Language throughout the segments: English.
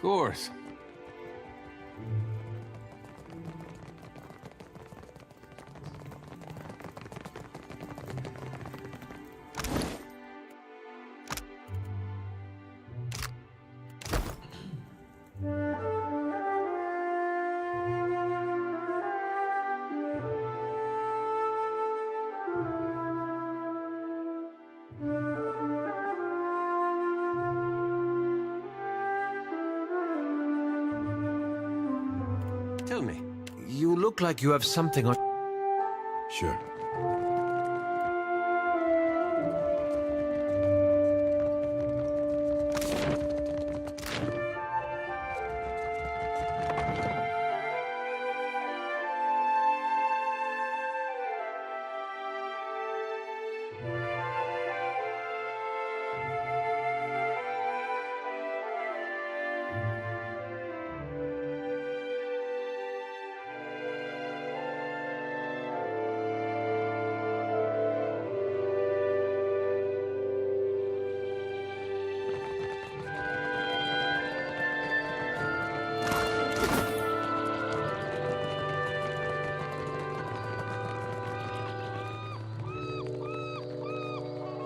course. Tell me. You look like you have something on... Sure.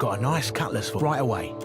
Got a nice cutlass for right away.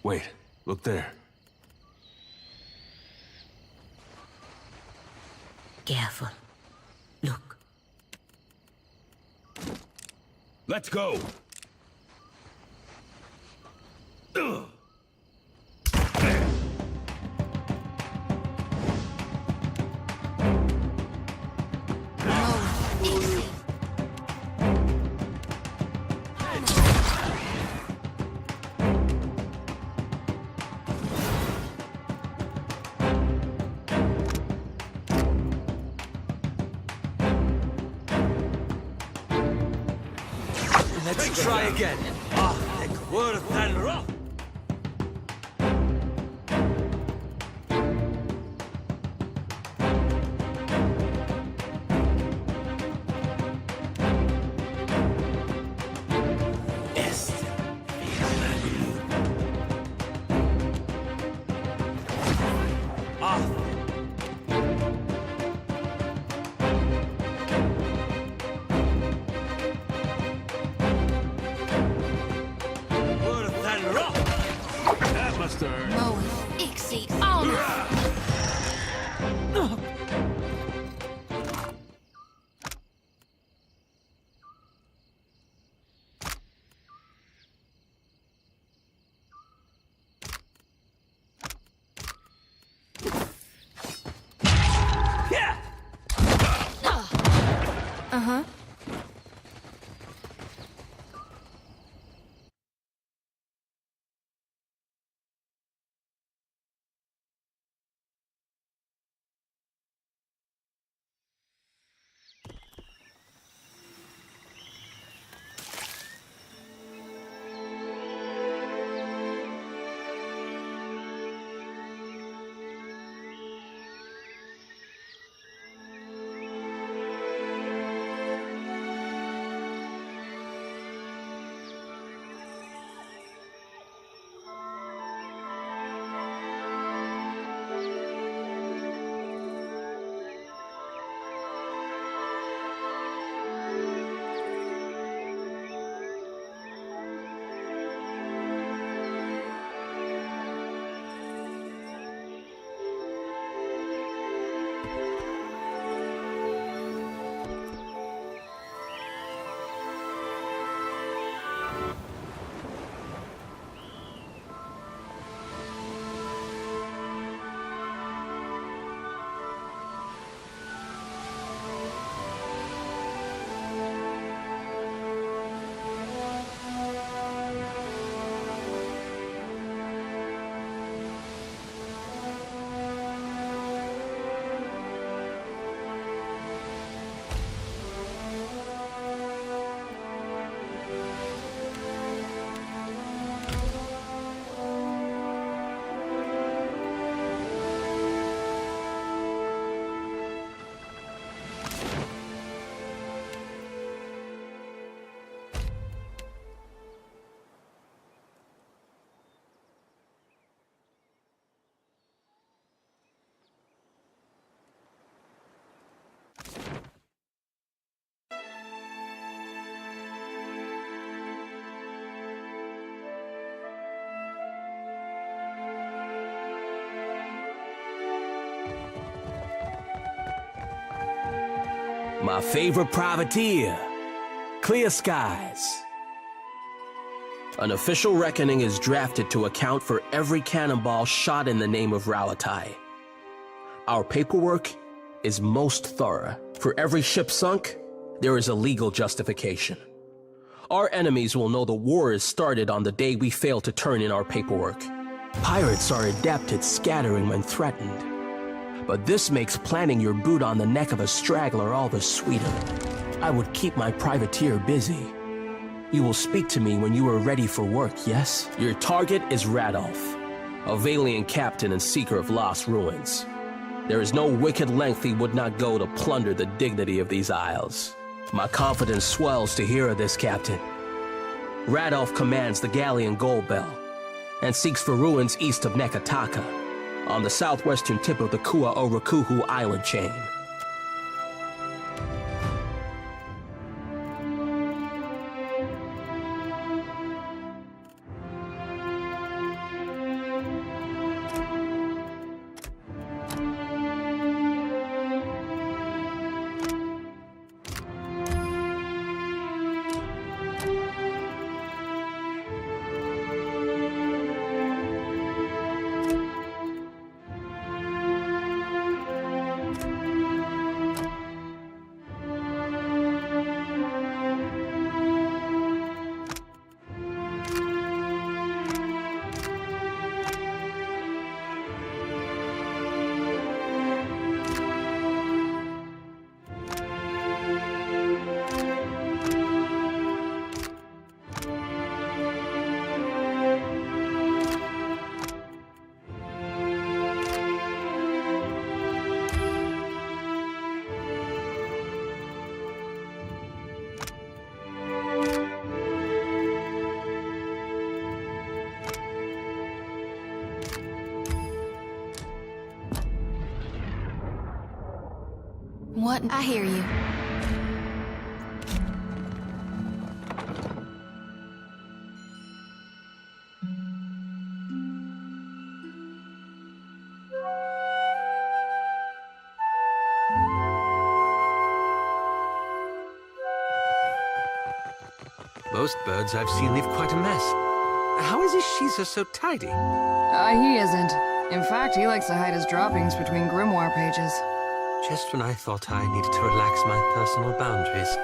Wait, look there. Careful. Look. Let's go! Let's try again. That must hurt. Moen, ik zie alles. My favorite privateer, Clear Skies. An official reckoning is drafted to account for every cannonball shot in the name of Ralatai. Our paperwork is most thorough. For every ship sunk, there is a legal justification. Our enemies will know the war is started on the day we fail to turn in our paperwork. Pirates are adept at scattering when threatened. But this makes planting your boot on the neck of a straggler all the sweeter. I would keep my privateer busy. You will speak to me when you are ready for work, yes? Your target is Radolf, a Valiant captain and seeker of lost ruins. There is no wicked length he would not go to plunder the dignity of these isles. My confidence swells to hear of this, Captain. Radolf commands the galleon Goldbell and seeks for ruins east of Nekataka, on the southwestern tip of the Kua Orakuhu island chain. what? I hear you. Most birds I've seen leave quite a mess. How is Ishiza so tidy? He isn't. In fact, he likes to hide his droppings between grimoire pages. Just when I thought I needed to relax my personal boundaries.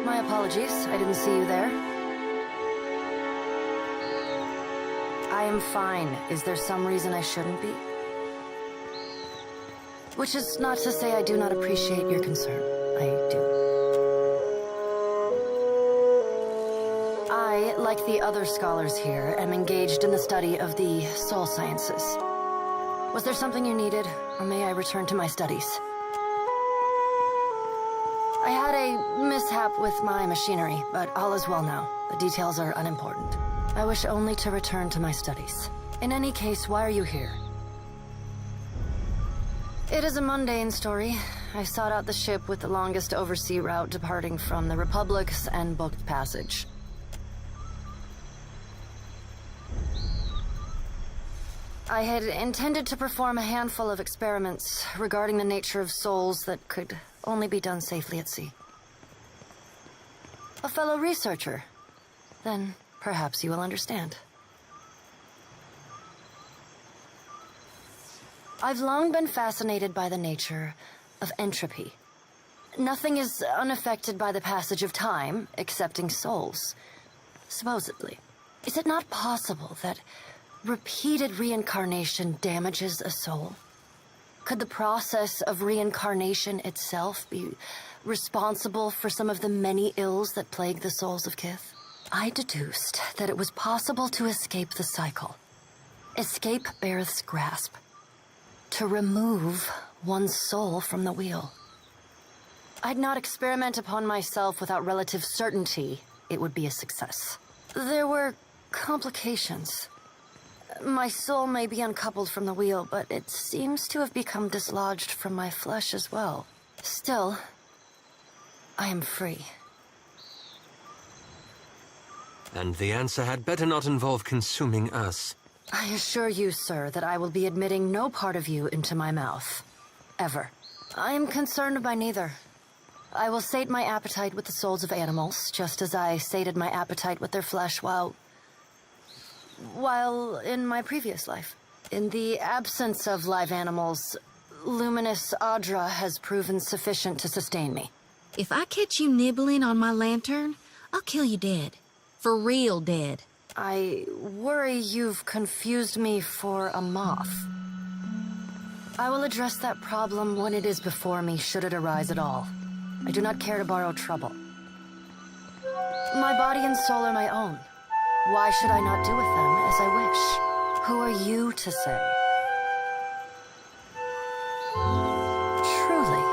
My apologies, I didn't see you there. I am fine. Is there some reason I shouldn't be? Which is not to say I do not appreciate your concern. I do. I, like the other scholars here, am engaged in the study of the soul sciences. Was there something you needed, or may I return to my studies? I had a mishap with my machinery, but all is well now. The details are unimportant. I wish only to return to my studies. In any case, why are you here? It is a mundane story. I sought out the ship with the longest oversea route departing from the Republics and booked passage. I had intended to perform a handful of experiments regarding the nature of souls that could only be done safely at sea. A fellow researcher. Then perhaps you will understand. I've long been fascinated by the nature of entropy. Nothing is unaffected by the passage of time, excepting souls. Supposedly. Is it not possible that repeated reincarnation damages a soul? Could the process of reincarnation itself be responsible for some of the many ills that plague the souls of Kith? I deduced that it was possible to escape the cycle. Escape Bareth's grasp. To remove one's soul from the wheel. I'd not experiment upon myself without relative certainty it would be a success. There were complications. My soul may be uncoupled from the wheel, but it seems to have become dislodged from my flesh as well. Still, I am free. And the answer had better not involve consuming us. I assure you, sir, that I will be admitting no part of you into my mouth. Ever. I am concerned by neither. I will sate my appetite with the souls of animals, just as I sated my appetite with their flesh while in my previous life. In the absence of live animals, luminous Audra has proven sufficient to sustain me. If I catch you nibbling on my lantern, I'll kill you dead. For real dead. I worry you've confused me for a moth. I will address that problem when it is before me, should it arise at all. I do not care to borrow trouble. My body and soul are my own. Why should I not do with them as I wish? Who are you to say? Truly.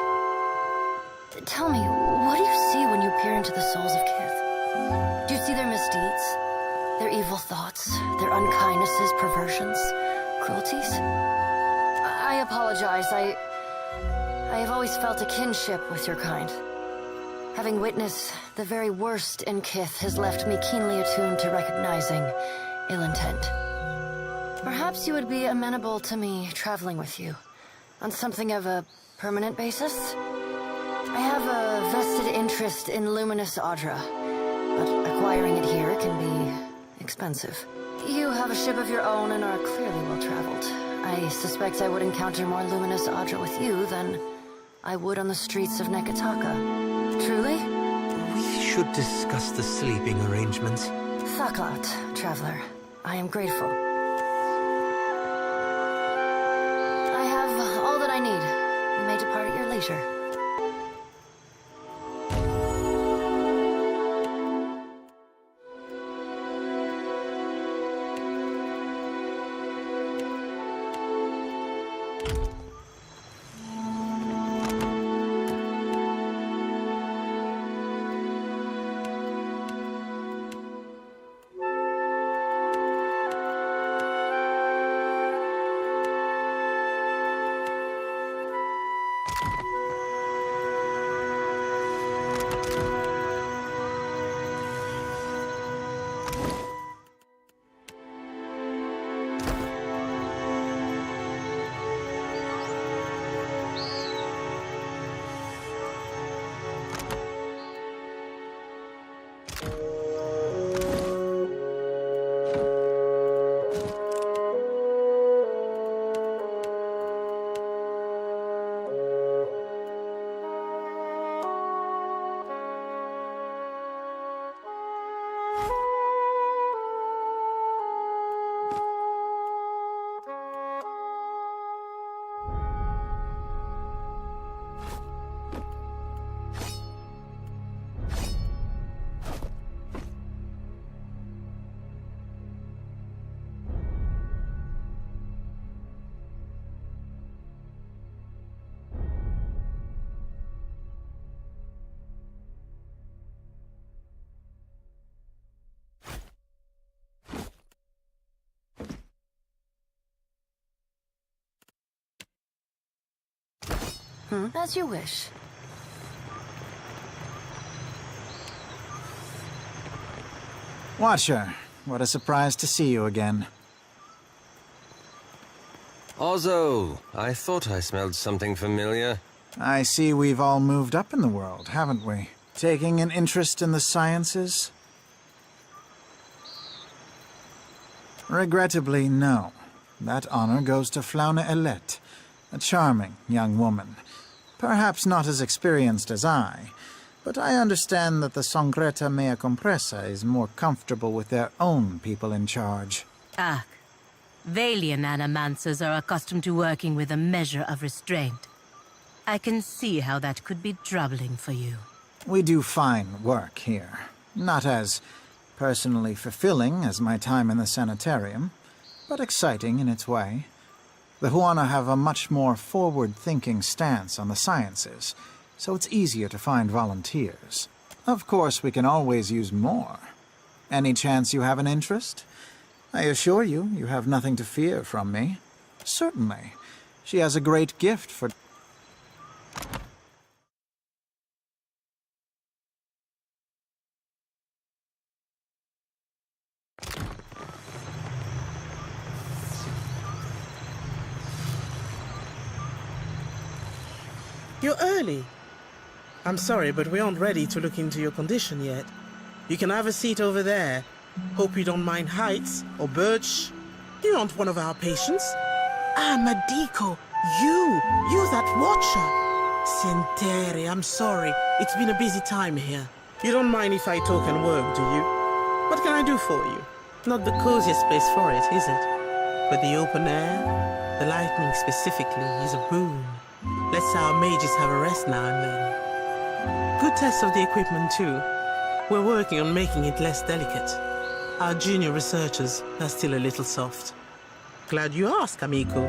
Tell me, what do you see when you peer into the souls of Kith? Do you see their misdeeds? Their evil thoughts? Their unkindnesses, perversions, cruelties? I apologize. I have always felt a kinship with your kind. Having witnessed the very worst in Kith has left me keenly attuned to recognizing ill intent. Perhaps you would be amenable to me traveling with you on something of a permanent basis? I have a vested interest in Luminous Adra, but acquiring it here can be expensive. You have a ship of your own and are clearly well-traveled. I suspect I would encounter more Luminous Adra with you than I would on the streets of Neketaka. Truly? We should discuss the sleeping arrangements. Thaklat, traveler. I am grateful. I have all that I need. You may depart at your leisure. As you wish. Watcher, what a surprise to see you again. Ozzo, I thought I smelled something familiar. I see we've all moved up in the world, haven't we? Taking an interest in the sciences? Regrettably, no. That honor goes to Flauna Elet, a charming young woman. Perhaps not as experienced as I, but I understand that the Songreta Mea Compressa is more comfortable with their own people in charge. Ah, Valian animancers are accustomed to working with a measure of restraint. I can see how that could be troubling for you. We do fine work here. Not as personally fulfilling as my time in the sanitarium, but exciting in its way. The Huana have a much more forward-thinking stance on the sciences, so it's easier to find volunteers. Of course, we can always use more. Any chance you have an interest? I assure you, you have nothing to fear from me. Certainly. She has a great gift for... You're early. I'm sorry, but we aren't ready to look into your condition yet. You can have a seat over there. Hope you don't mind heights or birch. You aren't one of our patients. Ah, Madiko, you that watcher. Sentere, I'm sorry. It's been a busy time here. You don't mind if I talk and work, do you? What can I do for you? Not the coziest place for it, is it? But the open air, the lightning specifically, is a boon. Let's our mages have a rest now and then. Good test of the equipment, too. We're working on making it less delicate. Our junior researchers are still a little soft. Glad you asked, amico.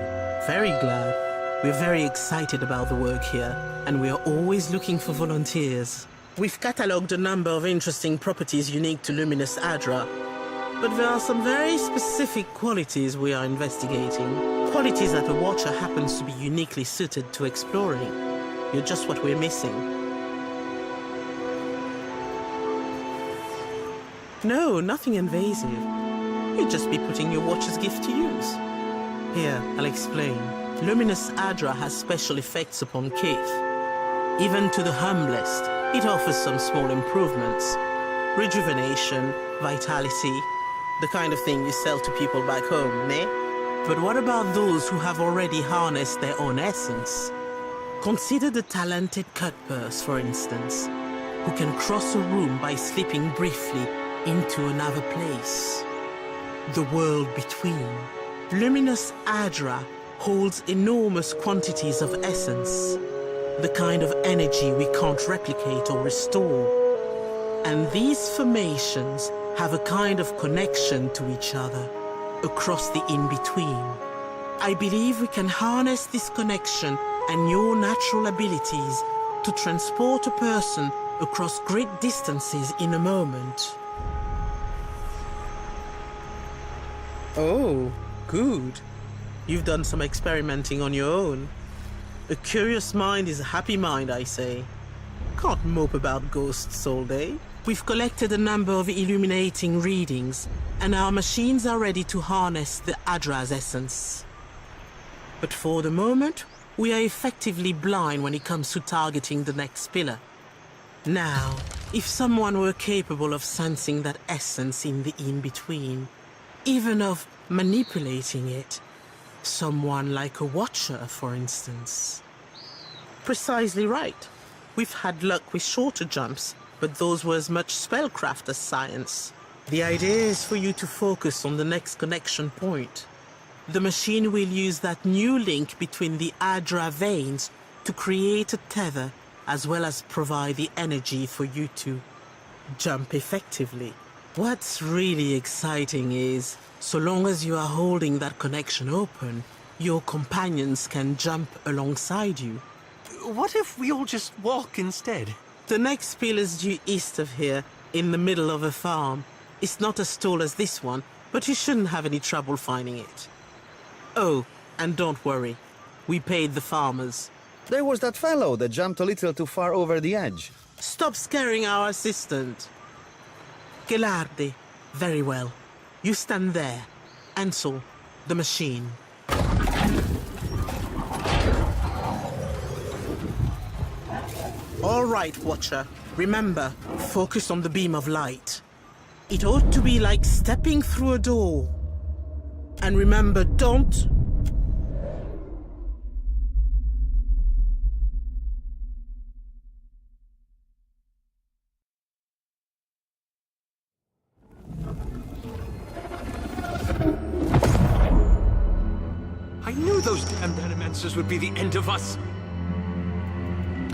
Very glad. We're very excited about the work here, and we are always looking for volunteers. We've catalogued a number of interesting properties unique to Luminous Adra, but there are some very specific qualities we are investigating. Qualities that a Watcher happens to be uniquely suited to exploring. You're just what we're missing. No, nothing invasive. You'd just be putting your Watcher's gift to use. Here, I'll explain. Luminous Adra has special effects upon Keith. Even to the humblest, it offers some small improvements. Rejuvenation, vitality, the kind of thing you sell to people back home, ne? But what about those who have already harnessed their own essence? Consider the talented Cutpurse, for instance, who can cross a room by slipping briefly into another place. The world between. Luminous Adra holds enormous quantities of essence, the kind of energy we can't replicate or restore. And these formations have a kind of connection to each other across the in-between. I believe we can harness this connection and your natural abilities to transport a person across great distances in a moment. Oh, good. You've done some experimenting on your own. A curious mind is a happy mind, I say. Can't mope about ghosts all day. We've collected a number of illuminating readings, and our machines are ready to harness the Adra's essence. But for the moment, we are effectively blind when it comes to targeting the next pillar. Now, if someone were capable of sensing that essence in the in-between, even of manipulating it, someone like a Watcher, for instance. Precisely right. We've had luck with shorter jumps, but those were as much spellcraft as science. The idea is for you to focus on the next connection point. The machine will use that new link between the Adra veins to create a tether, as well as provide the energy for you to jump effectively. What's really exciting is, so long as you are holding that connection open, your companions can jump alongside you. What if we all just walk instead? The next pillar's due east of here, in the middle of a farm. It's not as tall as this one, but you shouldn't have any trouble finding it. Oh, and don't worry. We paid the farmers. There was that fellow that jumped a little too far over the edge. Stop scaring our assistant. Gelardi. Very well. You stand there. Ansel, the machine. All right, Watcher. Remember, focus on the beam of light. It ought to be like stepping through a door. And remember, don't... I knew those damned Animancers would be the end of us!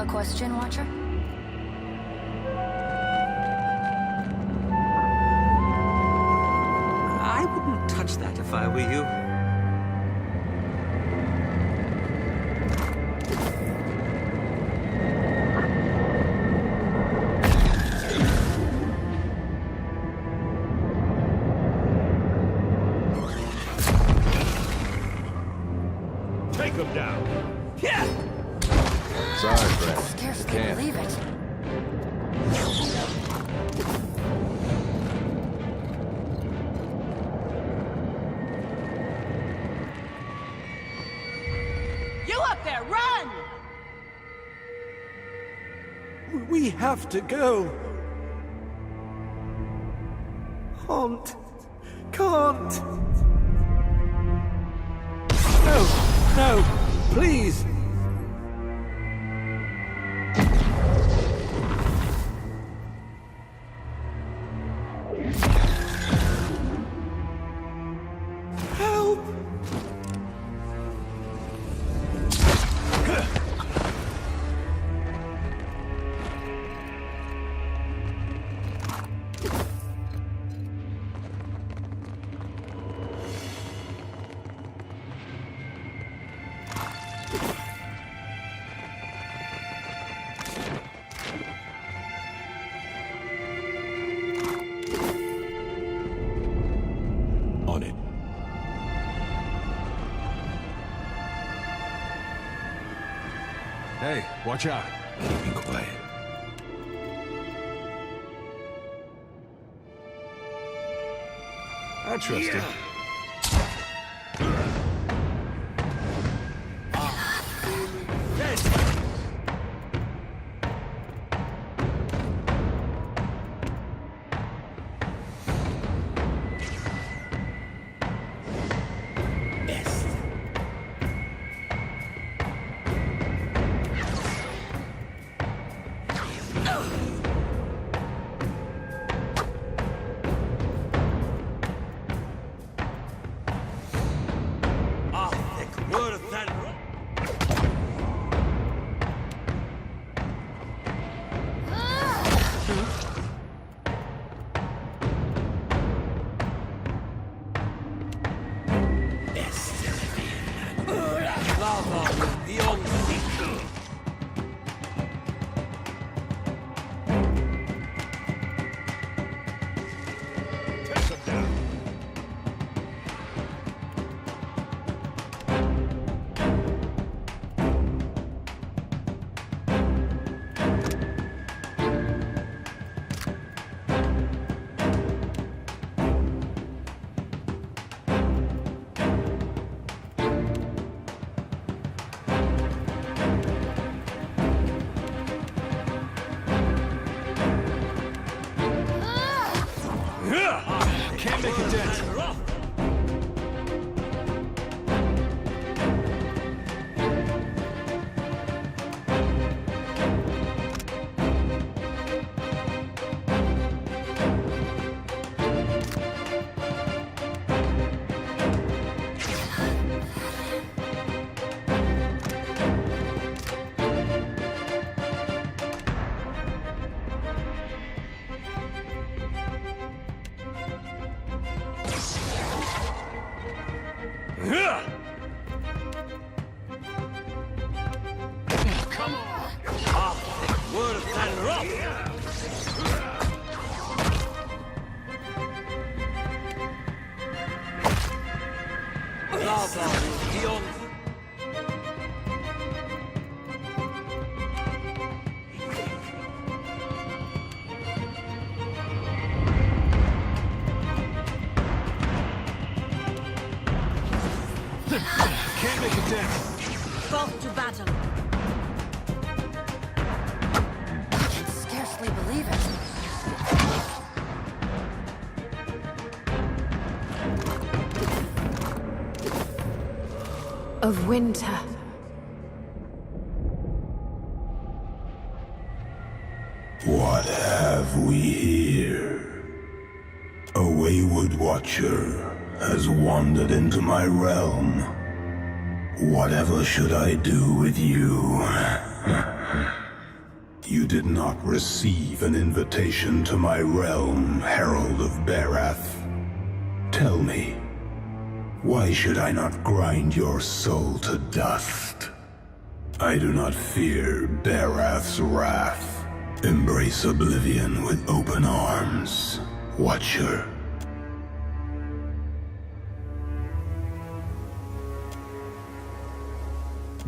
A question, Watcher? I wouldn't touch that if I were you. Take him down. Yeah! Sorry, friend. Scarcely Can't. believe it. You up there, run! We have to go. Can't. No, please. Help! On it. Hey, watch out. Keeping quiet. I trust him. Take him down. Can't make a dent. Come on! Word of thunder up! Lava beyond. Can't make a dent. Forth to battle. I can scarcely believe it. Of winter. What have we here? A wayward watcher has wandered into my realm. Whatever should I do with you? You did not receive an invitation to my realm, Herald of Barath. Tell me, why should I not grind your soul to dust? I do not fear Barath's wrath. Embrace oblivion with open arms, Watcher.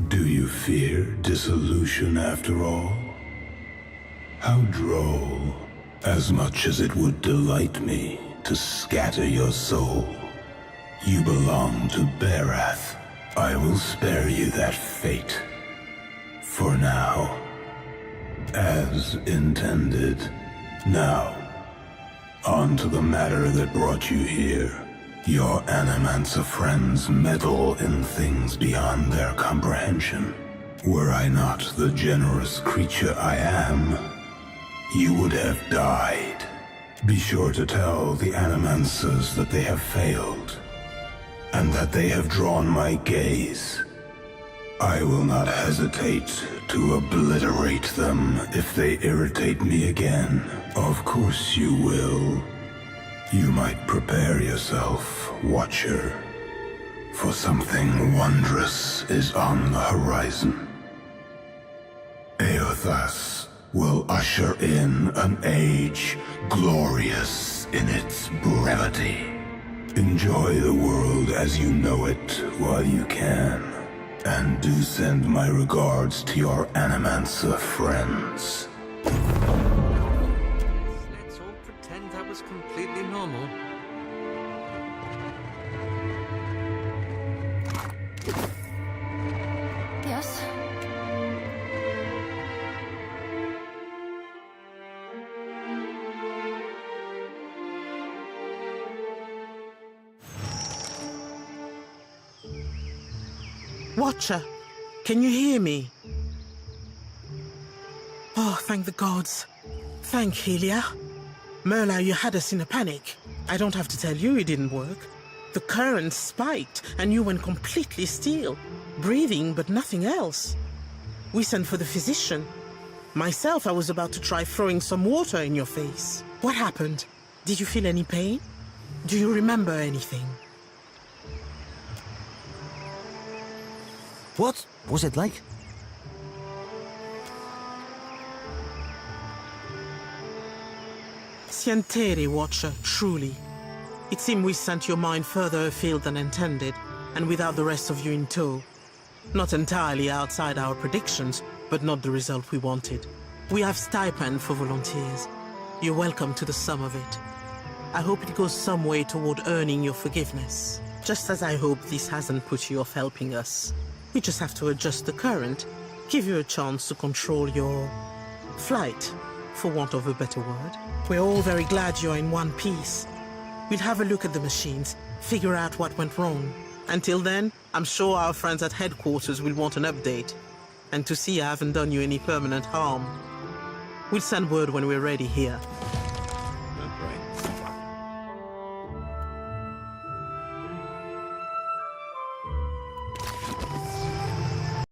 Do you fear dissolution after all? How droll, as much as it would delight me to scatter your soul. You belong to Barath. I will spare you that fate. For now. As intended. Now, on to the matter that brought you here. Your Animancer friends meddle in things beyond their comprehension. Were I not the generous creature I am, you would have died. Be sure to tell the Animancers that they have failed, and that they have drawn my gaze. I will not hesitate to obliterate them if they irritate me again. Of course you will. You might prepare yourself, Watcher, for something wondrous is on the horizon. Eothas will usher in an age glorious in its brevity. Enjoy the world as you know it while you can, and do send my regards to your Animancer friends. Let's all pretend that was completely normal. Yes? Watcher, can you hear me? Oh, thank the gods. Thank Helia. Merla, you had us in a panic. I don't have to tell you it didn't work. The current spiked and you went completely still, breathing but nothing else. We sent for the physician. Myself, I was about to try throwing some water in your face. What happened? Did you feel any pain? Do you remember anything? What was it like? Sientere, Watcher, truly. It seemed we sent your mind further afield than intended, and without the rest of you in tow. Not entirely outside our predictions, but not the result we wanted. We have stipend for volunteers. You're welcome to the sum of it. I hope it goes some way toward earning your forgiveness. Just as I hope this hasn't put you off helping us. We just have to adjust the current, give you a chance to control your flight, for want of a better word. We're all very glad you're in one piece. We'll have a look at the machines, figure out what went wrong. Until then, I'm sure our friends at headquarters will want an update, and to see I haven't done you any permanent harm. We'll send word when we're ready here.